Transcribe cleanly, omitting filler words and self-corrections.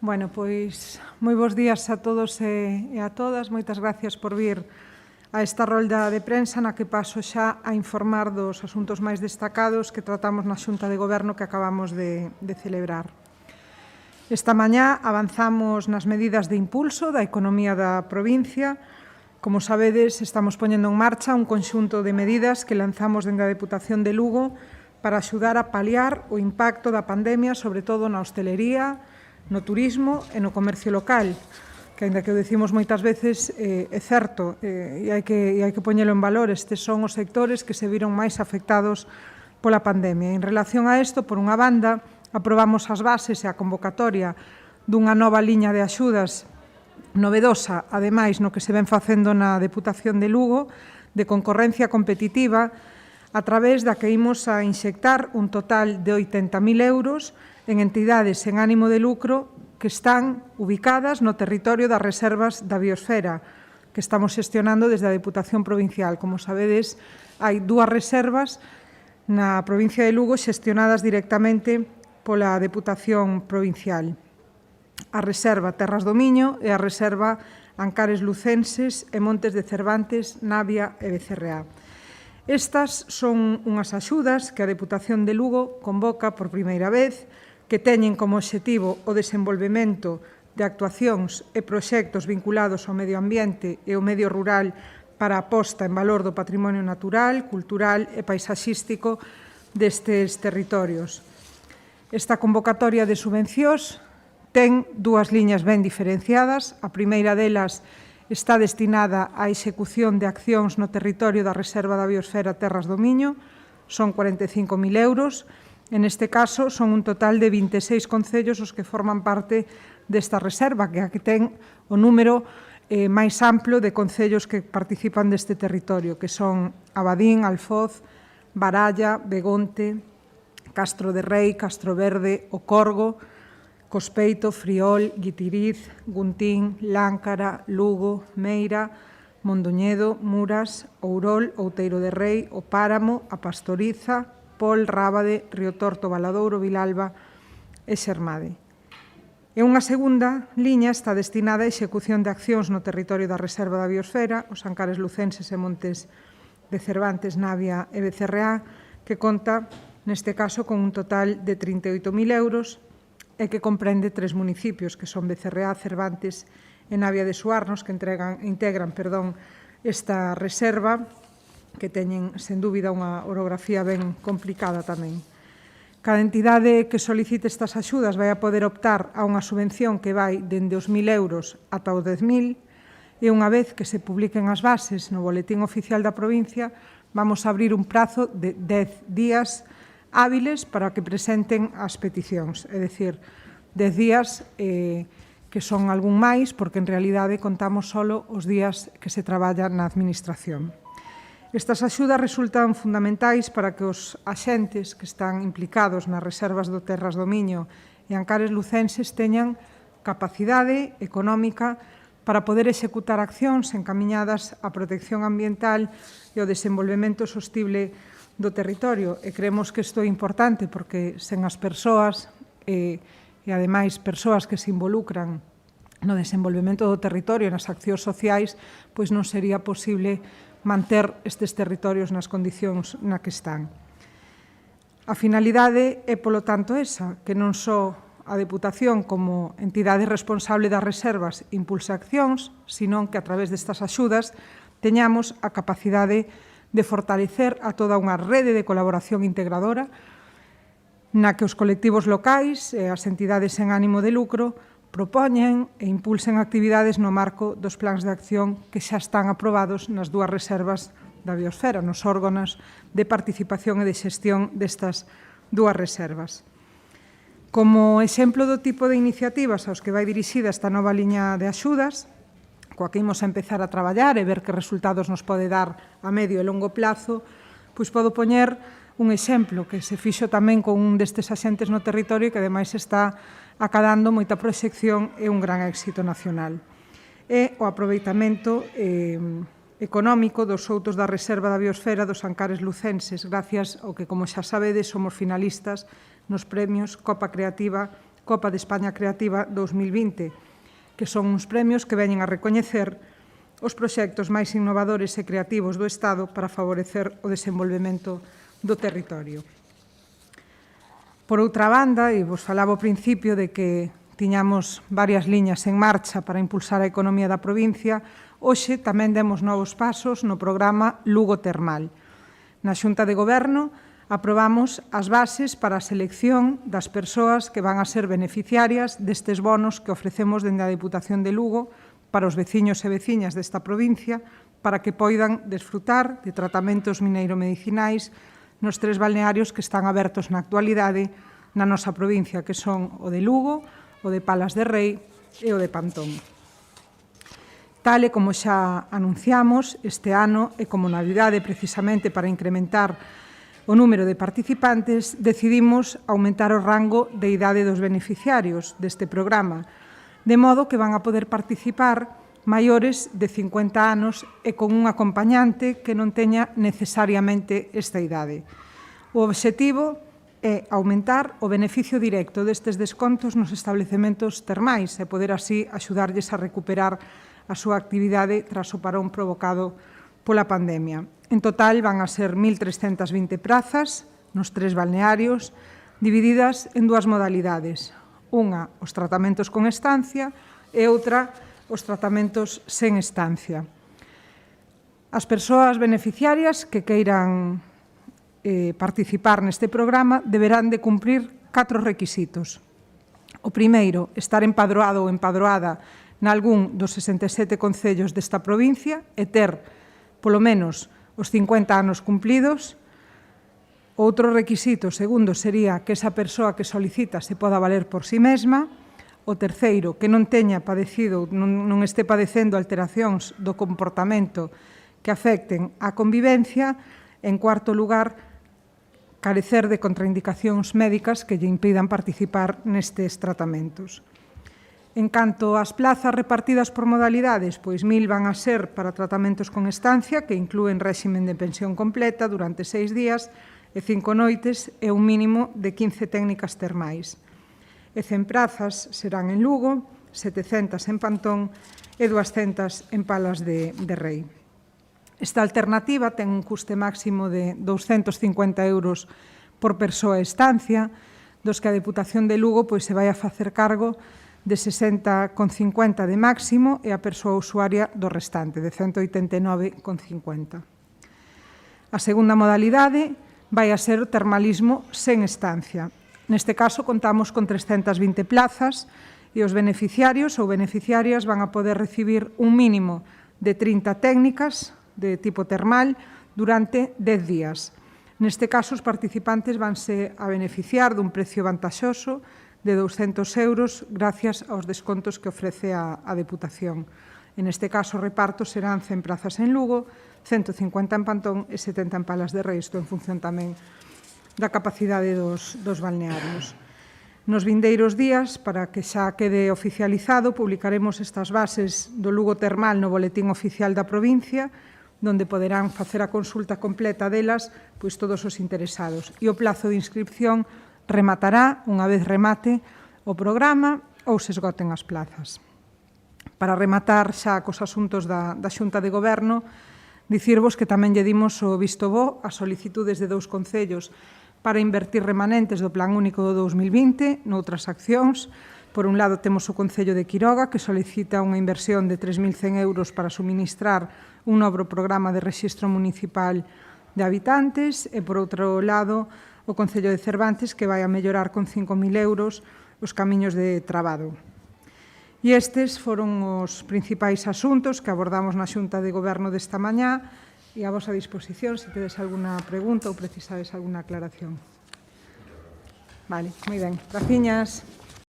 Bueno, pois moi bons días a todos e a todas. Moitas gracias por vir a esta rolda de prensa na que paso xa a informar dos asuntos máis destacados que tratamos na Xunta de Goberno que acabamos de celebrar. Esta mañá avanzamos nas medidas de impulso da economía da provincia. Como sabedes, estamos poñendo en marcha un conxunto de medidas que lanzamos dende a Deputación de Lugo para axudar a paliar o impacto da pandemia, sobre todo na hostelería, no turismo e no comercio local, que, ainda que o decimos moitas veces, é certo e hai que poñelo en valor. Estes son os sectores que se viron máis afectados pola pandemia. En relación a isto, por unha banda, aprobamos as bases e a convocatoria dunha nova liña de axudas novedosa, ademais, no que se ven facendo na Deputación de Lugo, de concorrencia competitiva, a través da que imos a inxectar un total de 80.000 euros en entidades sen ánimo de lucro que están ubicadas no territorio das reservas da biosfera, que estamos xestionando desde a Deputación Provincial. Como sabedes, hai dúas reservas na provincia de Lugo xestionadas directamente pola Deputación Provincial. A reserva Terras do Miño e a reserva Ancares Lucenses e Montes de Cervantes, Navia e Becerreá. Estas son unhas axudas que a Deputación de Lugo convoca por primeira vez, que teñen como obxectivo o desenvolvemento de actuacións e proxectos vinculados ao medio ambiente e ao medio rural para a posta en valor do patrimonio natural, cultural e paisaxístico destes territorios. Esta convocatoria de subvencións ten dúas liñas ben diferenciadas. A primeira delas está destinada á execución de accións no territorio da Reserva da Biosfera Terras do Miño, son 45.000 euros. En este caso, son un total de 26 concellos os que forman parte desta reserva, que aquí ten o número máis amplo de concellos que participan deste territorio, que son Abadín, Alfoz, Baralla, Begonte, Castro de Rei, Castro Verde, O Corgo, Cospeito, Friol, Guitiriz, Guntín, Láncara, Lugo, Meira, Mondoñedo, Muras, Ourol, Outeiro de Rei, O Páramo, A Pastoriza, Pol, Rábade, Río Torto, Valadouro, Vilalba e Xermade. E unha segunda liña está destinada á execución de accións no territorio da Reserva da Biosfera, os Ancares Lucenses e Montes de Cervantes, Navia e Becerreá, que conta, neste caso, con un total de 38.000 euros e que comprende 3 municipios, que son Becerreá, Cervantes e Navia de Suarnos, que integran esta reserva, que teñen, sen dúbida, unha orografía ben complicada tamén. Cada entidade que solicite estas axudas vai a poder optar a unha subvención que vai dende os 1.000 euros ata os 10.000 e unha vez que se publiquen as bases no Boletín Oficial da provincia, vamos a abrir un prazo de 10 días hábiles para que presenten as peticións, é dicir, 10 días que son algún máis, porque en realidade contamos só os días que se traballa na Administración. Estas axudas resultan fundamentais para que os axentes que están implicados nas reservas do Terras do Miño e Ancares Lucenses teñan capacidade económica para poder executar accións encamiñadas á protección ambiental e ao desenvolvemento sostible do territorio. E creemos que isto é importante porque sen as persoas e ademais persoas que se involucran no desenvolvemento do territorio e nas accións sociais, pois non sería posible manter estes territorios nas condicións na que están. A finalidade é, polo tanto, esa, que non só a Deputación como entidade responsable das reservas impulse accións, senón que a través destas axudas teñamos a capacidade de fortalecer a toda unha rede de colaboración integradora na que os colectivos locais e as entidades sen ánimo de lucro propoñen e impulsen actividades no marco dos plans de acción que xa están aprobados nas dúas reservas da biosfera, nos órganos de participación e de xestión destas dúas reservas. Como exemplo do tipo de iniciativas aos que vai dirixida esta nova liña de axudas, coa que imos a empezar a traballar e ver que resultados nos pode dar a medio e longo plazo, pois podo poñer un exemplo que se fixo tamén con un destes axentes no territorio que ademais está acadando moita proxección e un gran éxito nacional. É o aproveitamento económico dos outos da Reserva da Biosfera dos Ancares Lucenses, gracias ao que, como xa sabedes, somos finalistas nos premios Copa Creativa Copa de España Creativa 2020, que son uns premios que veñen a recoñecer os proxectos máis innovadores e creativos do Estado para favorecer o desenvolvemento do territorio. Por outra banda, e vos falaba ao principio de que tiñamos varias liñas en marcha para impulsar a economía da provincia, hoxe tamén demos novos pasos no programa Lugo Termal. Na Xunta de Goberno aprobamos as bases para a selección das persoas que van a ser beneficiarias destes bonos que ofrecemos dende a Deputación de Lugo para os veciños e veciñas desta provincia para que poidan desfrutar de tratamentos mineiro-medicinais nos 3 balnearios que están abertos na actualidade na nosa provincia, que son o de Lugo, o de Palas de Rei e o de Pantón. Tal e como xa anunciamos, este ano, e como novidade precisamente para incrementar o número de participantes, decidimos aumentar o rango de idade dos beneficiarios deste programa, de modo que van a poder participar maiores de 50 anos e con un acompañante que non teña necesariamente esta idade. O obxectivo é aumentar o beneficio directo destes descontos nos establecementos termais e poder así axudarlles a recuperar a súa actividade tras o parón provocado pola pandemia. En total van a ser 1.320 prazas nos 3 balnearios, divididas en 2 modalidades. Unha, os tratamentos con estancia, e outra, os tratamentos sen estancia. As persoas beneficiarias que queiran participar neste programa deberán de cumprir 4 requisitos. O primeiro, estar empadroado ou empadroada nalgún dos 67 concellos desta provincia e ter, polo menos, os 50 anos cumplidos. Outro requisito, segundo, sería que esa persoa que solicita se poda valer por si mesma. O terceiro, que non teña padecido, non este padecendo alteracións do comportamento que afecten á convivencia. En cuarto lugar, carecer de contraindicacións médicas que lle impidan participar nestes tratamentos. En canto ás plazas repartidas por modalidades, pois 1.000 van a ser para tratamentos con estancia, que inclúen réximen de pensión completa durante 6 días e 5 noites e un mínimo de 15 técnicas termais. E 100 prazas serán en Lugo, 700 en Pantón e 200 en Palas de Rei. Esta alternativa ten un custe máximo de 250 euros por persoa e estancia, dos que a Deputación de Lugo se vai a facer cargo de 60,50 de máximo e a persoa usuaria do restante, de 189,50. A segunda modalidade vai a ser o termalismo sen estancia. Neste caso, contamos con 320 plazas e os beneficiarios ou beneficiarias van a poder recibir un mínimo de 30 técnicas de tipo termal durante 10 días. Neste caso, os participantes vanse a beneficiar dun precio vantaxoso de 200 euros gracias aos descontos que ofrece a Deputación. En este caso, o reparto serán 100 plazas en Lugo, 150 en Pantón e 70 en Palas de Rei, isto en función tamén da capacidade dos balnearios. Nos vindeiros días, para que xa quede oficializado, publicaremos estas bases do Lugo Termal no Boletín Oficial da provincia, donde poderán facer a consulta completa delas todos os interesados. E o plazo de inscripción rematará, unha vez remate o programa ou se esgoten as plazas. Para rematar xa cos asuntos da Xunta de Goberno, dicirvos que tamén lle dimos o visto bo a solicitudes de 2 concellos para invertir remanentes do Plan Único do 2020 noutras accións. Por un lado, temos o Concello de Quiroga, que solicita unha inversión de 3.100 euros para suministrar un novo programa de rexistro municipal de habitantes, e, por outro lado, o Concello de Cervantes, que vai a mellorar con 5.000 euros os camiños de Trabado. E estes foron os principais asuntos que abordamos na Xunta de Goberno desta mañá, e a vosa disposición se tedes alguna pregunta ou precisades alguna aclaración. Vale, moi ben. Graciñas.